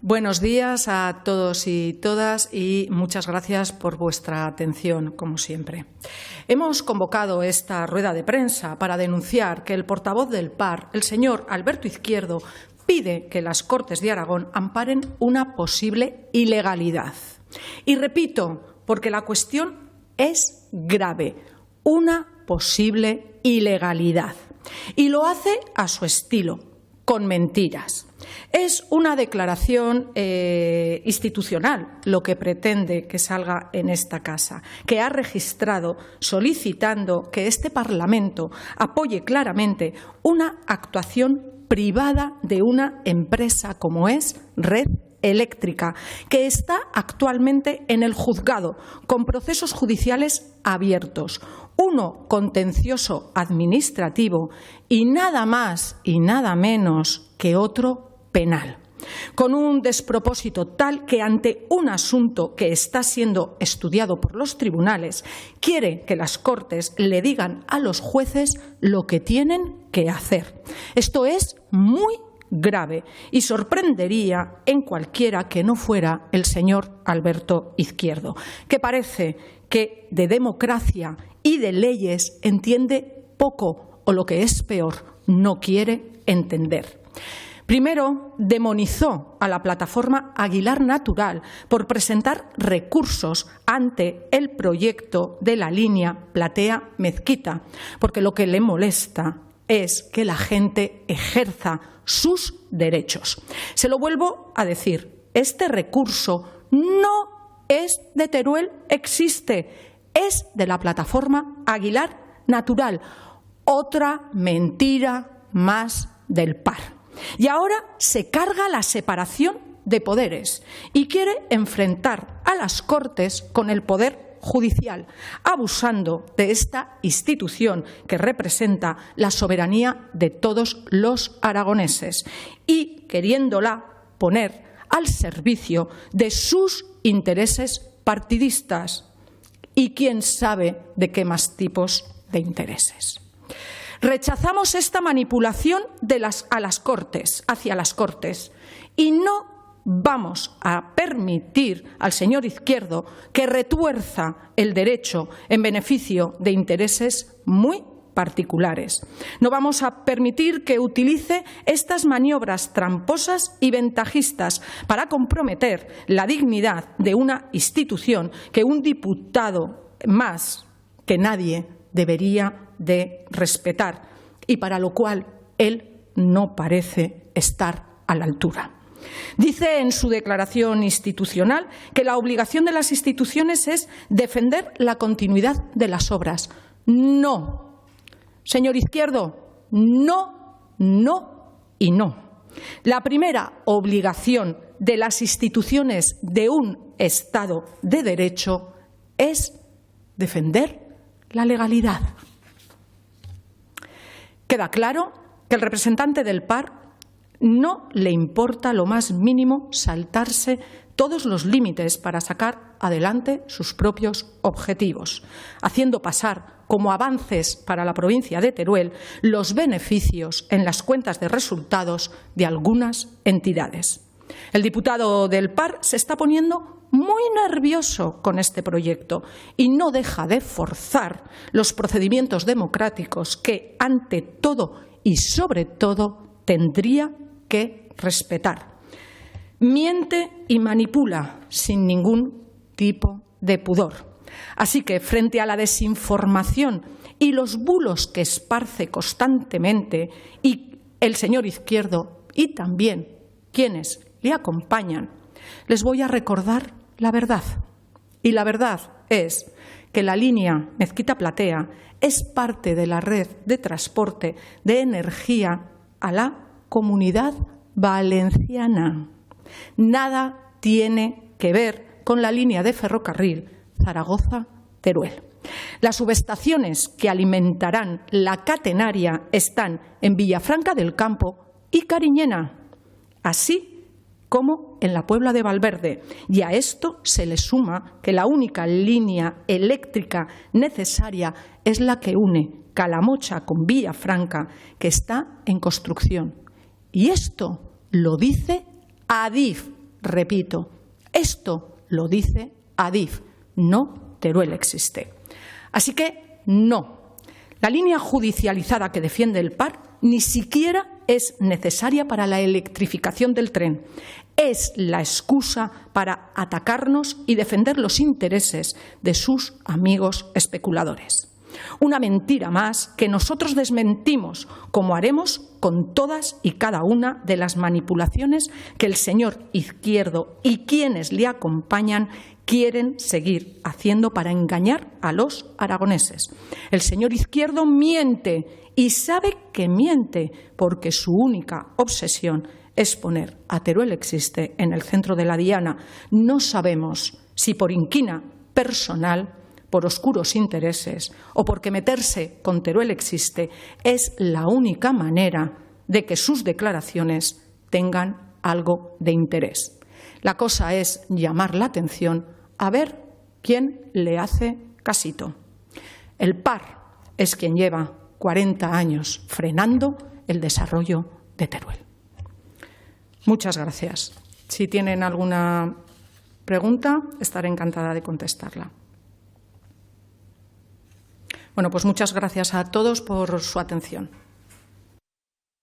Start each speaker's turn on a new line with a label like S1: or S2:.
S1: Buenos días a todos y todas y muchas gracias por vuestra atención, como siempre. Hemos convocado esta rueda de prensa para denunciar que el portavoz del PAR, el señor Alberto Izquierdo, pide que las Cortes de Aragón amparen una posible ilegalidad. Y repito, porque la cuestión es grave, una posible ilegalidad. Y lo hace a su estilo, con mentiras. Es una declaración institucional lo que pretende que salga en esta casa, que ha registrado solicitando que este Parlamento apoye claramente una actuación privada de una empresa como es Red Eléctrica, que está actualmente en el juzgado con procesos judiciales abiertos, uno contencioso administrativo y nada más y nada menos que otro penal, con un despropósito tal que ante un asunto que está siendo estudiado por los tribunales, quiere que las Cortes le digan a los jueces lo que tienen que hacer. Esto es muy grave y sorprendería en cualquiera que no fuera el señor Alberto Izquierdo, que parece que de democracia y de leyes entiende poco o, lo que es peor, no quiere entender. Primero, demonizó a la plataforma Aguilar Natural por presentar recursos ante el proyecto de la línea Platea-Mezquita, porque lo que le molesta es que la gente ejerza sus derechos. Se lo vuelvo a decir, este recurso no es de Teruel Existe, es de la plataforma Aguilar Natural, otra mentira más del PAR. Y ahora se carga la separación de poderes y quiere enfrentar a las Cortes con el poder judicial, abusando de esta institución que representa la soberanía de todos los aragoneses y queriéndola poner al servicio de sus intereses partidistas y quién sabe de qué más tipos de intereses. Rechazamos esta manipulación hacia las Cortes y no vamos a permitir al señor Izquierdo que retuerza el derecho en beneficio de intereses muy particulares. No vamos a permitir que utilice estas maniobras tramposas y ventajistas para comprometer la dignidad de una institución que un diputado más que nadie debería de respetar y para lo cual él no parece estar a la altura. Dice en su declaración institucional que la obligación de las instituciones es defender la continuidad de las obras. No, señor Izquierdo, no, no y no. La primera obligación de las instituciones de un Estado de Derecho es defender la legalidad. Queda claro que el representante del PAR no le importa lo más mínimo saltarse todos los límites para sacar adelante sus propios objetivos, haciendo pasar como avances para la provincia de Teruel los beneficios en las cuentas de resultados de algunas entidades. El diputado del PAR se está poniendo muy nervioso con este proyecto y no deja de forzar los procedimientos democráticos que, ante todo y sobre todo, tendría que respetar. Miente y manipula sin ningún tipo de pudor. Así que, frente a la desinformación y los bulos que esparce constantemente y el señor Izquierdo y también quienes le acompañan, les voy a recordar la verdad. Y la verdad es que la línea Mezquita-Platea es parte de la red de transporte de energía a la Comunidad Valenciana. Nada tiene que ver con la línea de ferrocarril Zaragoza-Teruel. Las subestaciones que alimentarán la catenaria están en Villafranca del Campo y Cariñena, así como en la Puebla de Valverde. Y a esto se le suma que la única línea eléctrica necesaria es la que une Calamocha con Villafranca, que está en construcción. Y esto lo dice Adif, Repito, esto lo dice Adif, no Teruel existe. Así que no, la línea judicializada que defiende el PAR ni siquiera es necesaria para la electrificación del tren. Es la excusa para atacarnos y defender los intereses de sus amigos especuladores. Una mentira más que nosotros desmentimos, como haremos con todas y cada una de las manipulaciones que el señor Izquierdo y quienes le acompañan quieren seguir haciendo para engañar a los aragoneses. El señor Izquierdo miente y sabe que miente porque su única obsesión es poner a Teruel existe en el centro de la diana. No sabemos si por inquina personal, por oscuros intereses o porque meterse con Teruel existe es la única manera de que sus declaraciones tengan algo de interés. La cosa es llamar la atención a ver quién le hace casito. El PAR es quien lleva 40 años frenando el desarrollo de Teruel. Muchas gracias. Si tienen alguna pregunta, estaré encantada de contestarla. Bueno, pues muchas gracias a todos por su atención.